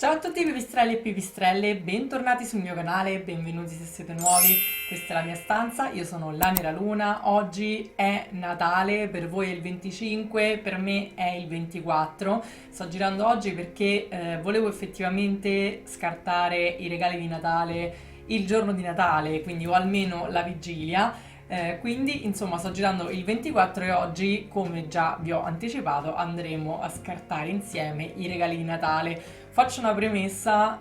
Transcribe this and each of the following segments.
Ciao a tutti pipistrelli e pipistrelle, bentornati sul mio canale, benvenuti se siete nuovi, questa è la mia stanza, io sono la Nera Luna, oggi è Natale, per voi è il 25, per me è il 24, sto girando oggi perché volevo effettivamente scartare i regali di Natale il giorno di Natale, quindi o almeno la vigilia. Quindi insomma sto girando il 24 e oggi, come già vi ho anticipato, andremo a scartare insieme i regali di Natale. Faccio una premessa,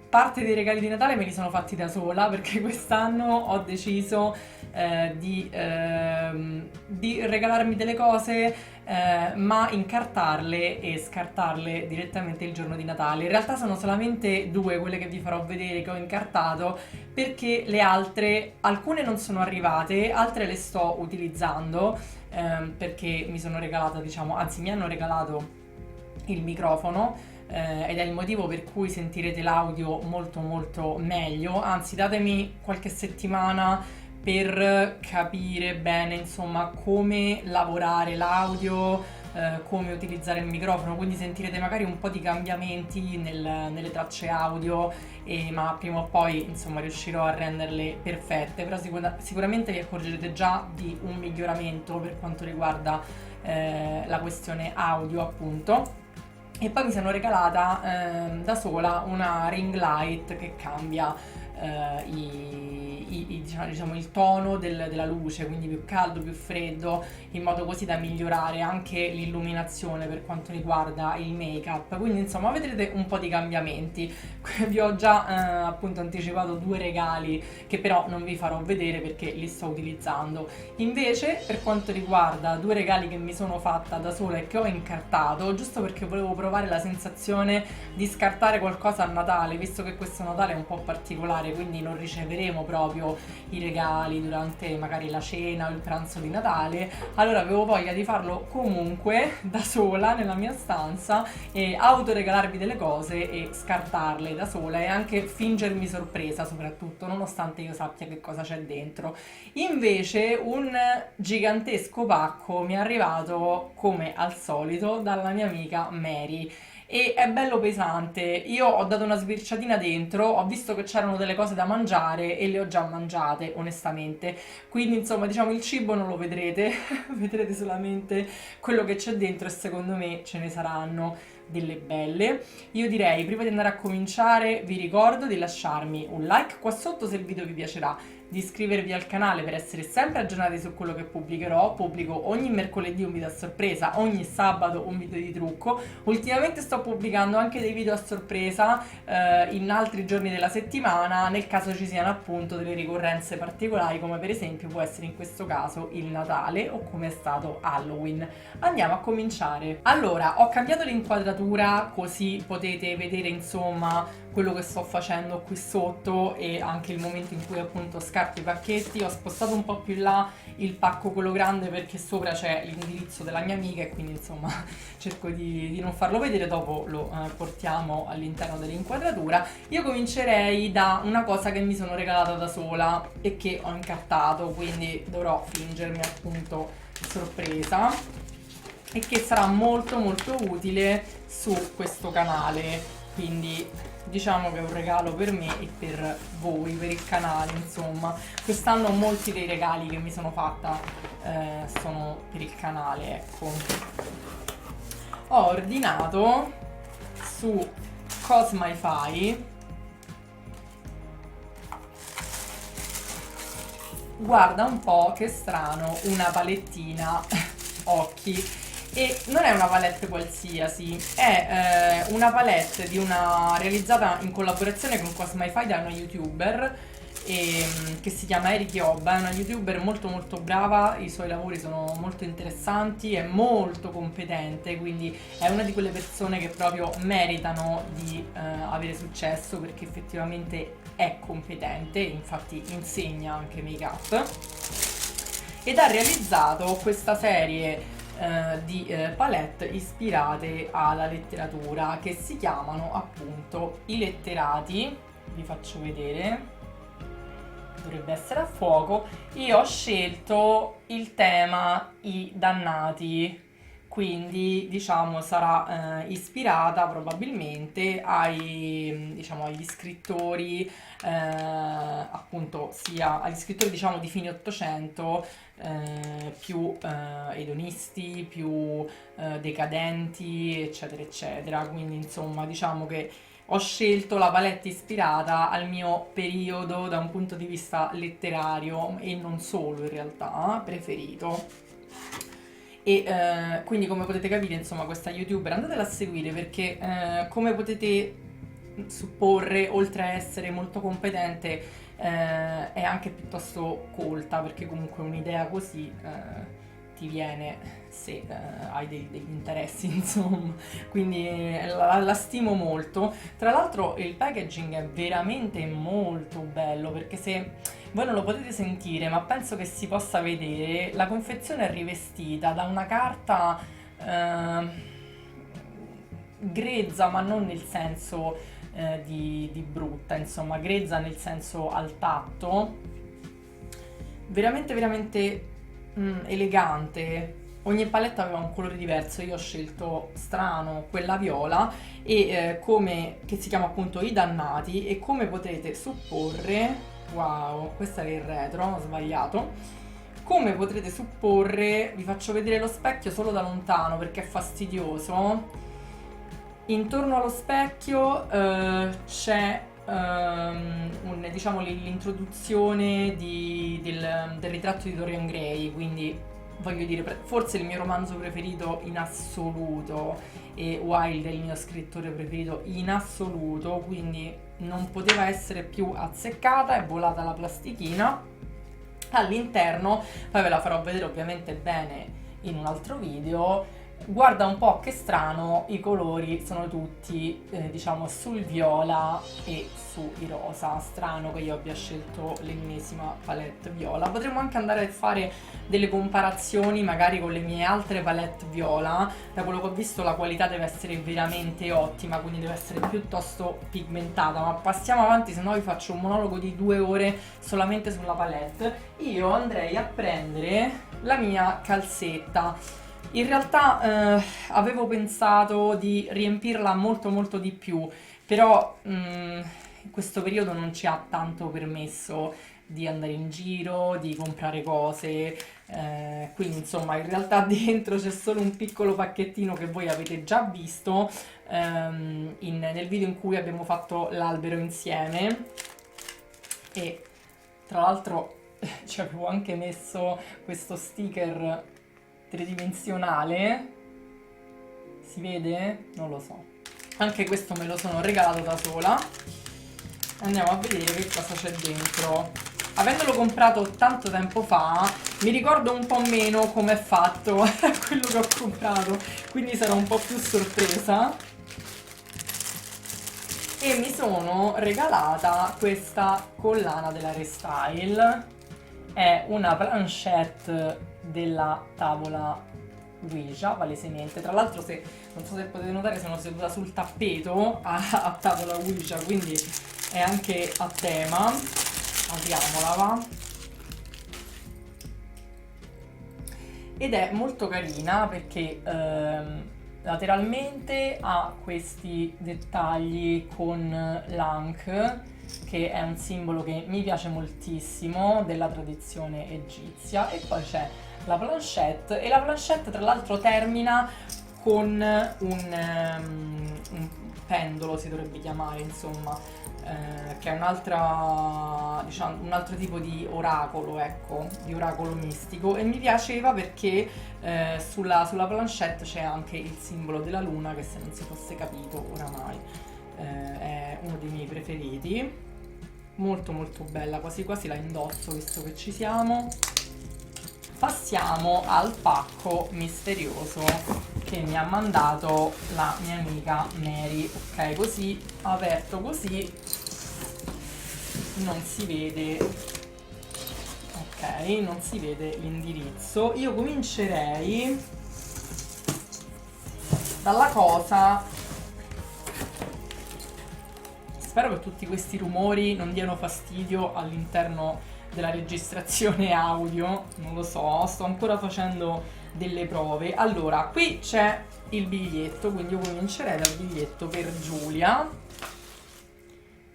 parte dei regali di Natale me li sono fatti da sola perché quest'anno ho deciso di regalarmi delle cose ma incartarle e scartarle direttamente il giorno di Natale. In realtà sono solamente due quelle che vi farò vedere che ho incartato perché le altre, alcune non sono arrivate, altre le sto utilizzando perché mi sono regalata, diciamo, anzi mi hanno regalato il microfono ed è il motivo per cui sentirete l'audio molto molto meglio, anzi datemi qualche settimana per capire bene insomma come lavorare l'audio, come utilizzare il microfono, quindi sentirete magari un po' di cambiamenti nelle tracce audio, ma prima o poi insomma riuscirò a renderle perfette, però sicuramente vi accorgerete già di un miglioramento per quanto riguarda la questione audio appunto. E poi mi sono regalata da sola una ring light che cambia diciamo, il tono della luce, quindi più caldo, più freddo, in modo così da migliorare anche l'illuminazione per quanto riguarda il make-up. Quindi insomma vedrete un po' di cambiamenti. Vi ho già appunto anticipato due regali che però non vi farò vedere perché li sto utilizzando. Invece per quanto riguarda due regali che mi sono fatta da sola e che ho incartato, giusto perché volevo provare la sensazione di scartare qualcosa a Natale, visto che questo Natale è un po' particolare, quindi non riceveremo proprio i regali durante magari la cena o il pranzo di Natale, allora avevo voglia di farlo comunque da sola nella mia stanza e autoregalarvi delle cose e scartarle da sola e anche fingermi sorpresa soprattutto, nonostante io sappia che cosa c'è dentro. Invece un gigantesco pacco mi è arrivato come al solito dalla mia amica Mary e è bello pesante. Io ho dato una sbirciatina dentro, ho visto che c'erano delle cose da mangiare e le ho già mangiate, onestamente. Quindi, insomma, diciamo il cibo non lo vedrete, vedrete solamente quello che c'è dentro e secondo me ce ne saranno delle belle. Io direi, prima di andare a cominciare, vi ricordo di lasciarmi un like qua sotto se il video vi piacerà, di iscrivervi al canale per essere sempre aggiornati su quello che pubblicherò. Pubblico ogni mercoledì un video a sorpresa, ogni sabato un video di trucco. Ultimamente sto pubblicando anche dei video a sorpresa in altri giorni della settimana, nel caso ci siano appunto delle ricorrenze particolari, come per esempio può essere in questo caso il Natale o come è stato Halloween. Andiamo a cominciare. Allora, ho cambiato l'inquadratura così potete vedere insomma quello che sto facendo qui sotto e anche il momento in cui appunto scarto i pacchetti. Ho spostato un po' più in là il pacco quello grande perché sopra c'è l'indirizzo della mia amica e quindi insomma cerco di non farlo vedere, dopo lo portiamo all'interno dell'inquadratura. Io comincerei da una cosa che mi sono regalata da sola e che ho incartato, quindi dovrò fingermi appunto sorpresa e che sarà molto molto utile su questo canale, quindi diciamo che è un regalo per me e per voi, per il canale insomma. Quest'anno molti dei regali che mi sono fatta sono per il canale, ecco. Ho ordinato su Cosmify, guarda un po' che strano, una palettina occhi. E non è una palette qualsiasi, è una palette realizzata in collaborazione con Cosmify da una youtuber che si chiama Eriki Obba, è una youtuber molto molto brava, i suoi lavori sono molto interessanti, è molto competente, quindi è una di quelle persone che proprio meritano di avere successo perché effettivamente è competente, infatti insegna anche make up ed ha realizzato questa serie di palette ispirate alla letteratura che si chiamano appunto I Letterati. Vi faccio vedere, dovrebbe essere a fuoco. Io ho scelto il tema I Dannati, quindi diciamo sarà ispirata probabilmente diciamo, agli scrittori, appunto sia agli scrittori diciamo di fine 800, più edonisti, più decadenti, eccetera, eccetera. Quindi insomma diciamo che ho scelto la palette ispirata al mio periodo da un punto di vista letterario e non solo in realtà, preferito. E quindi come potete capire, insomma, questa youtuber andatela a seguire perché come potete supporre, oltre a essere molto competente, è anche piuttosto colta, perché comunque un'idea così ti viene se hai degli interessi, insomma. Quindi la stimo molto. Tra l'altro il packaging è veramente molto bello, perché se voi non lo potete sentire, ma penso che si possa vedere, la confezione è rivestita da una carta grezza, ma non nel senso di brutta, insomma, grezza nel senso al tatto, veramente veramente elegante. Ogni paletta aveva un colore diverso, io ho scelto strano quella viola e che si chiama appunto I Dannati, e come potrete supporre, wow, questo era il retro, ho sbagliato. Come potrete supporre, vi faccio vedere lo specchio solo da lontano perché è fastidioso. Intorno allo specchio c'è diciamo, l'introduzione del ritratto di Dorian Gray, quindi voglio dire, forse il mio romanzo preferito in assoluto, e Wilde è il mio scrittore preferito in assoluto, quindi non poteva essere più azzeccata. È volata la plastichina all'interno, poi ve la farò vedere ovviamente bene in un altro video. Guarda un po' che strano, i colori sono tutti diciamo sul viola e sui rosa. Strano che io abbia scelto l'ennesima palette viola. Potremmo anche andare a fare delle comparazioni magari con le mie altre palette viola. Da quello che ho visto la qualità deve essere veramente ottima, quindi deve essere piuttosto pigmentata, ma passiamo avanti, se no vi faccio un monologo di 2 ore solamente sulla palette. Io andrei a prendere la mia calzetta. In realtà avevo pensato di riempirla molto molto di più, però questo periodo non ci ha tanto permesso di andare in giro, di comprare cose, quindi insomma in realtà dentro c'è solo un piccolo pacchettino che voi avete già visto nel video in cui abbiamo fatto l'albero insieme, e tra l'altro ci avevo anche messo questo sticker tridimensionale, si vede? Non lo so. Anche questo me lo sono regalato da sola. Andiamo a vedere che cosa c'è dentro. Avendolo comprato tanto tempo fa, mi ricordo un po' meno come è fatto quello che ho comprato, quindi sarò un po' più sorpresa. E mi sono regalata questa collana della Restyle. È una planchette della tavola Ouija, palesemente. Tra l'altro, non so se potete notare, sono seduta sul tappeto a tavola Ouija, quindi è anche a tema. Apriamola, va. Ed è molto carina perché lateralmente ha questi dettagli con l'Ankh, che è un simbolo che mi piace moltissimo della tradizione egizia, e poi c'è la planchette, e la planchette tra l'altro termina con un pendolo, si dovrebbe chiamare, insomma, che è diciamo, un altro tipo di oracolo, ecco, di oracolo mistico, e mi piaceva perché sulla planchette c'è anche il simbolo della luna, che se non si fosse capito oramai è uno dei miei preferiti. Molto molto bella, quasi quasi la indosso visto che ci siamo. Passiamo al pacco misterioso che mi ha mandato la mia amica Mary. Ok, così aperto così non si vede, ok, non si vede l'indirizzo. Io comincerei dalla cosa, spero che tutti questi rumori non diano fastidio all'interno della registrazione audio, non lo so, sto ancora facendo delle prove. Allora, qui c'è il biglietto, quindi io comincerei dal biglietto per Giulia,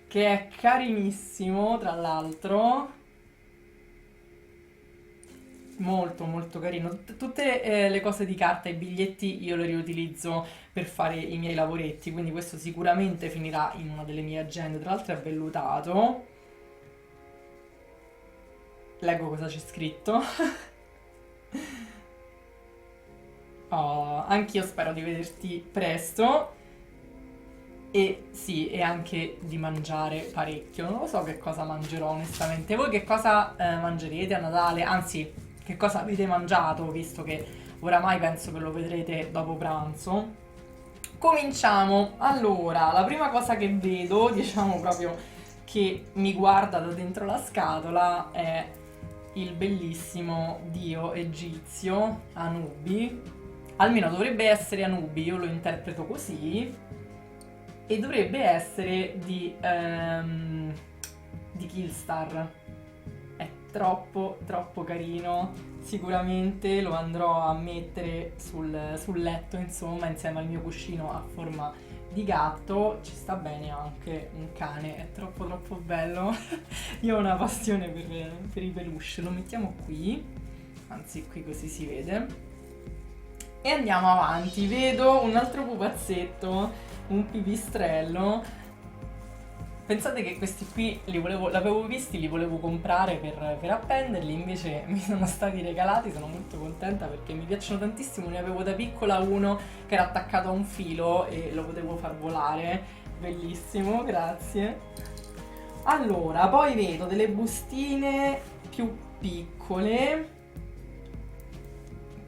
che è carinissimo, tra l'altro, molto molto carino. Tutte le cose di carta, i biglietti io le riutilizzo per fare i miei lavoretti, quindi questo sicuramente finirà in una delle mie agende. Tra l'altro è vellutato. Leggo cosa c'è scritto. Oh, anch'io spero di vederti presto. E sì, e anche di mangiare parecchio. Non lo so che cosa mangerò onestamente. Voi che cosa mangerete a Natale? Anzi, che cosa avete mangiato, visto che oramai penso che lo vedrete dopo pranzo. Cominciamo. Allora, la prima cosa che vedo, diciamo proprio che mi guarda da dentro la scatola, è il bellissimo dio egizio Anubi. Almeno dovrebbe essere Anubi, io lo interpreto così. E dovrebbe essere di Killstar. È troppo troppo carino. Sicuramente lo andrò a mettere sul letto, insomma, insieme al mio cuscino a forma di gatto. Ci sta bene anche un cane, è troppo troppo bello. Io ho una passione per i peluche. Lo mettiamo qui, anzi qui così si vede. E andiamo avanti. Vedo un altro pupazzetto, un pipistrello. Pensate che questi qui l'avevo visti, li volevo comprare per appenderli, invece mi sono stati regalati, sono molto contenta perché mi piacciono tantissimo. Ne avevo da piccola uno che era attaccato a un filo e lo potevo far volare, bellissimo, grazie. Allora, poi vedo delle bustine più piccole.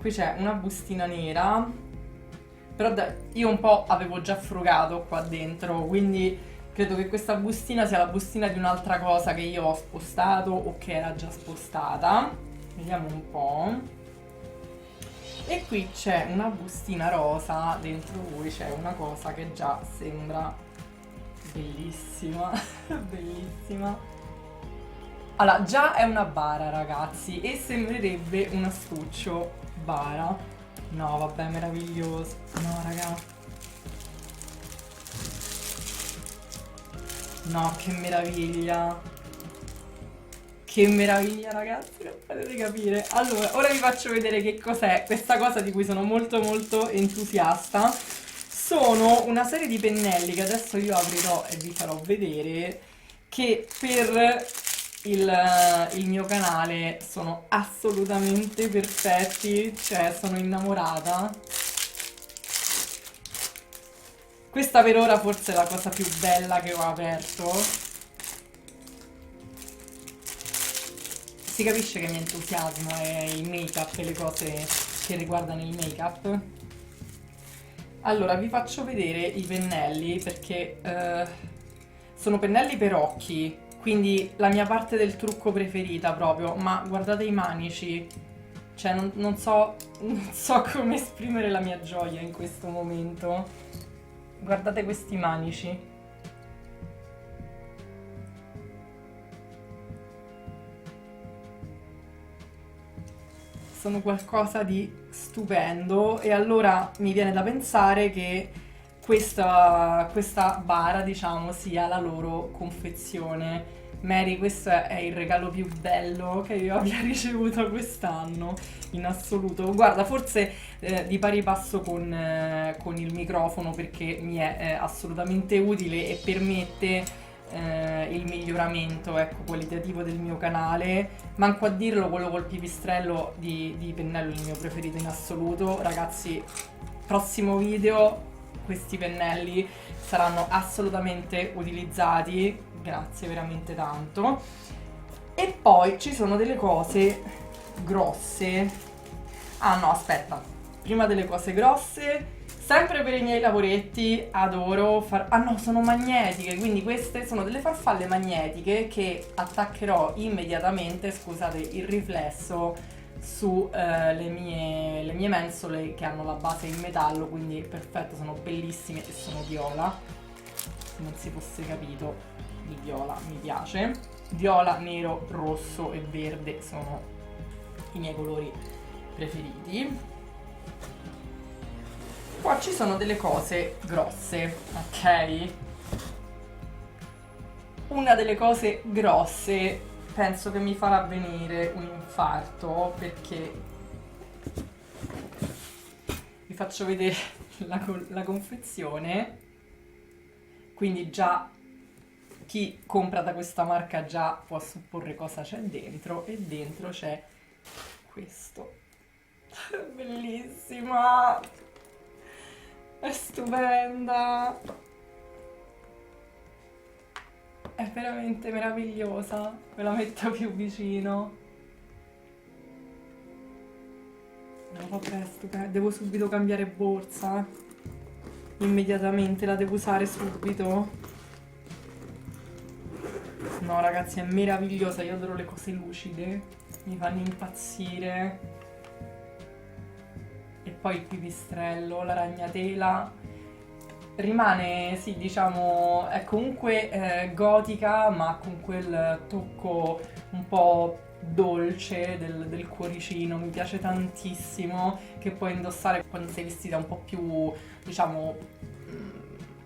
Qui c'è una bustina nera, però io un po' avevo già frugato qua dentro, quindi credo che questa bustina sia la bustina di un'altra cosa che io ho spostato o che era già spostata. Vediamo un po'. E qui c'è una bustina rosa, dentro cui c'è una cosa che già sembra bellissima, bellissima. Allora, già è una bara, ragazzi, e sembrerebbe un astuccio bara. No, vabbè, meraviglioso. No, raga. No, che meraviglia. Che meraviglia, ragazzi, non potete capire. Allora, ora vi faccio vedere che cos'è questa cosa di cui sono molto molto entusiasta. Sono una serie di pennelli che adesso io aprirò e vi farò vedere, che per il mio canale sono assolutamente perfetti, cioè sono innamorata. Questa per ora forse è la cosa più bella che ho aperto. Si capisce che mi entusiasma è il make-up e le cose che riguardano il make-up. Allora, vi faccio vedere i pennelli perché sono pennelli per occhi, quindi la mia parte del trucco preferita proprio, ma guardate i manici, cioè non so come esprimere la mia gioia in questo momento. Guardate questi manici. Sono qualcosa di stupendo e allora mi viene da pensare che questa bara, diciamo, sia la loro confezione. Mary, questo è il regalo più bello che io abbia ricevuto quest'anno, in assoluto. Guarda, forse di pari passo con il microfono, perché mi è assolutamente utile e permette il miglioramento, ecco, qualitativo del mio canale. Manco a dirlo, quello col pipistrello di pennello è il mio preferito in assoluto. Ragazzi, prossimo video, questi pennelli saranno assolutamente utilizzati. Grazie veramente tanto. E poi ci sono delle cose grosse. Ah no, aspetta. Prima delle cose grosse, sempre per i miei lavoretti adoro far... Ah no, sono magnetiche, quindi queste sono delle farfalle magnetiche che attaccherò immediatamente, scusate il riflesso, su le mie mensole che hanno la base in metallo, quindi perfetto, sono bellissime e sono viola. Se non si fosse capito, il viola mi piace. Viola, nero, rosso e verde sono i miei colori preferiti. Qua ci sono delle cose grosse, ok? Una delle cose grosse penso che mi farà venire un infarto, perché vi faccio vedere la confezione. Quindi già chi compra da questa marca già può supporre cosa c'è dentro, e dentro c'è questo. Bellissima! È stupenda! È veramente meravigliosa. Ve la metto più vicino. No, vabbè, stupenda. Devo subito cambiare borsa. Immediatamente la devo usare subito. No, ragazzi, è meravigliosa. Io adoro le cose lucide. Mi fanno impazzire. E poi il pipistrello, la ragnatela. Rimane, sì, diciamo, è comunque gotica, ma con quel tocco un po' dolce del cuoricino. Mi piace tantissimo, che puoi indossare quando sei vestita un po' più, diciamo,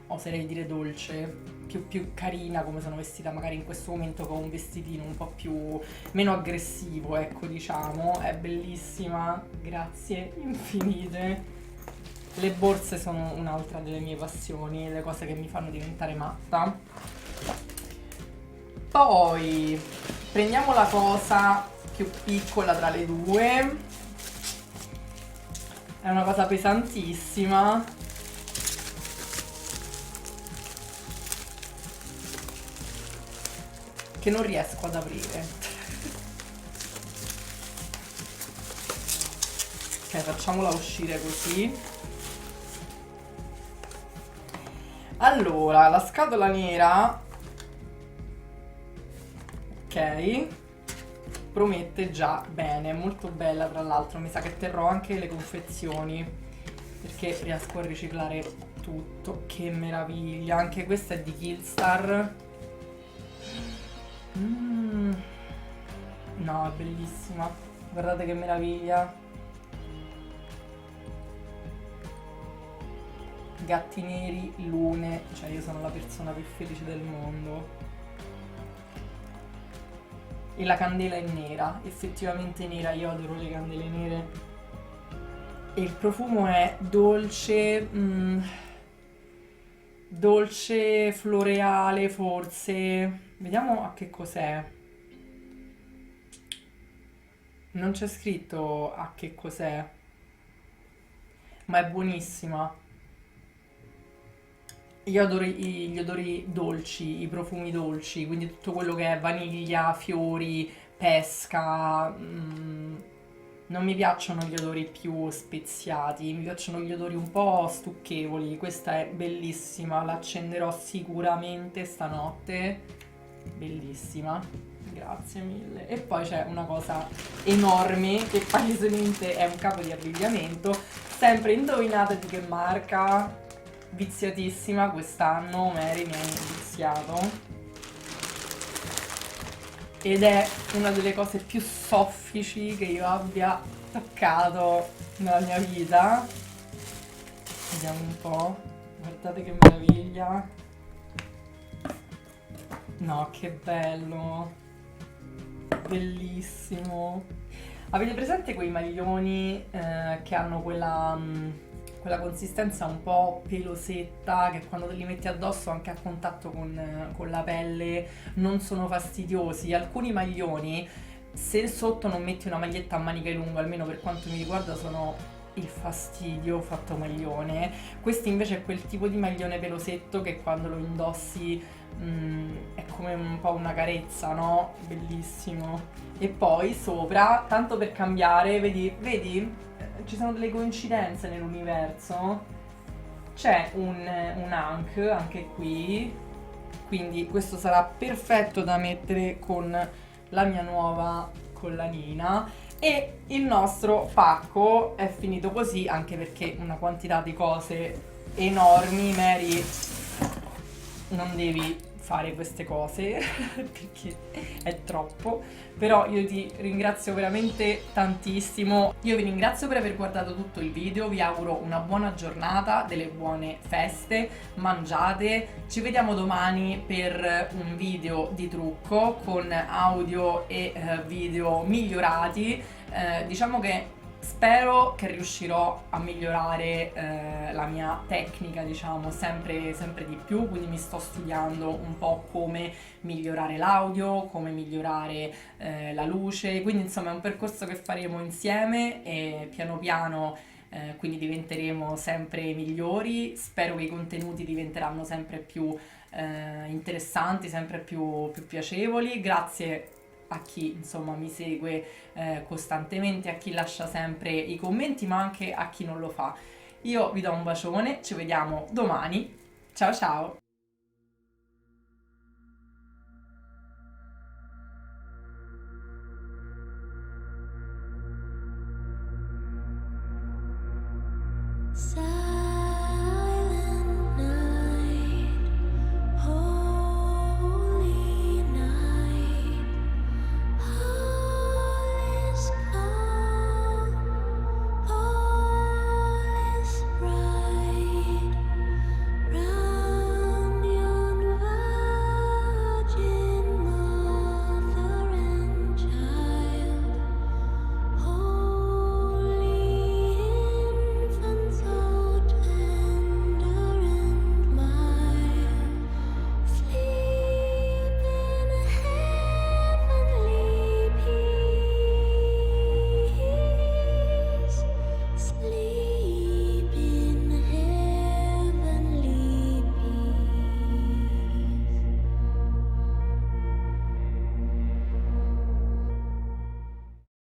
oserei dire dolce, più carina, come sono vestita magari in questo momento, con un vestitino un po' più meno aggressivo, ecco, diciamo. È bellissima, grazie infinite. Le borse sono un'altra delle mie passioni, le cose che mi fanno diventare matta. Poi prendiamo la cosa più piccola tra le due. È una cosa pesantissima. Che non riesco ad aprire. Ok, facciamola uscire così. Allora, la scatola nera, ok, promette già bene, molto bella tra l'altro. Mi sa che terrò anche le confezioni, perché riesco a riciclare tutto. Che meraviglia, anche questa è di Killstar. No, è bellissima, guardate che meraviglia. Gatti neri, lune, cioè io sono la persona più felice del mondo. E la candela è nera, effettivamente nera, io adoro le candele nere. E il profumo è dolce, dolce floreale forse. Vediamo a che cos'è. Non c'è scritto a che cos'è, ma è buonissima. Io adoro gli odori dolci, i profumi dolci, quindi tutto quello che è vaniglia, fiori, pesca. Non mi piacciono gli odori più speziati, mi piacciono gli odori un po' stucchevoli. Questa è bellissima, l'accenderò sicuramente stanotte. Bellissima, grazie mille. E poi c'è una cosa enorme che palesemente è un capo di abbigliamento. Sempre indovinate di che marca? Viziatissima quest'anno, Mary mi ha viziato, ed è una delle cose più soffici che io abbia toccato nella mia vita. Vediamo un po', guardate che meraviglia. No, che bello, bellissimo. Avete presente quei maglioni che hanno quella consistenza un po' pelosetta, che quando te li metti addosso anche a contatto con la pelle non sono fastidiosi? Alcuni maglioni, se sotto non metti una maglietta a maniche lunghe, almeno per quanto mi riguarda, sono il fastidio fatto maglione. Questo invece è quel tipo di maglione pelosetto che quando lo indossi è come un po' una carezza, no? Bellissimo. E poi sopra, tanto per cambiare, vedi? Ci sono delle coincidenze nell'universo. C'è un anche qui, quindi questo sarà perfetto da mettere con la mia nuova collanina. E il nostro pacco è finito così, anche perché una quantità di cose enormi. Mary non devi fare queste cose perché è troppo, però io ti ringrazio veramente tantissimo. Io vi ringrazio per aver guardato tutto il video, vi auguro una buona giornata, delle buone feste, mangiate, ci vediamo domani per un video di trucco con audio e video migliorati. Diciamo che spero che riuscirò a migliorare la mia tecnica, diciamo, sempre di più, quindi mi sto studiando un po' come migliorare l'audio, come migliorare la luce, quindi insomma è un percorso che faremo insieme e piano piano quindi diventeremo sempre migliori, spero che i contenuti diventeranno sempre più interessanti, sempre più piacevoli, grazie a chi insomma mi segue costantemente, a chi lascia sempre i commenti, ma anche a chi non lo fa. Io vi do un bacione, ci vediamo domani. Ciao ciao! So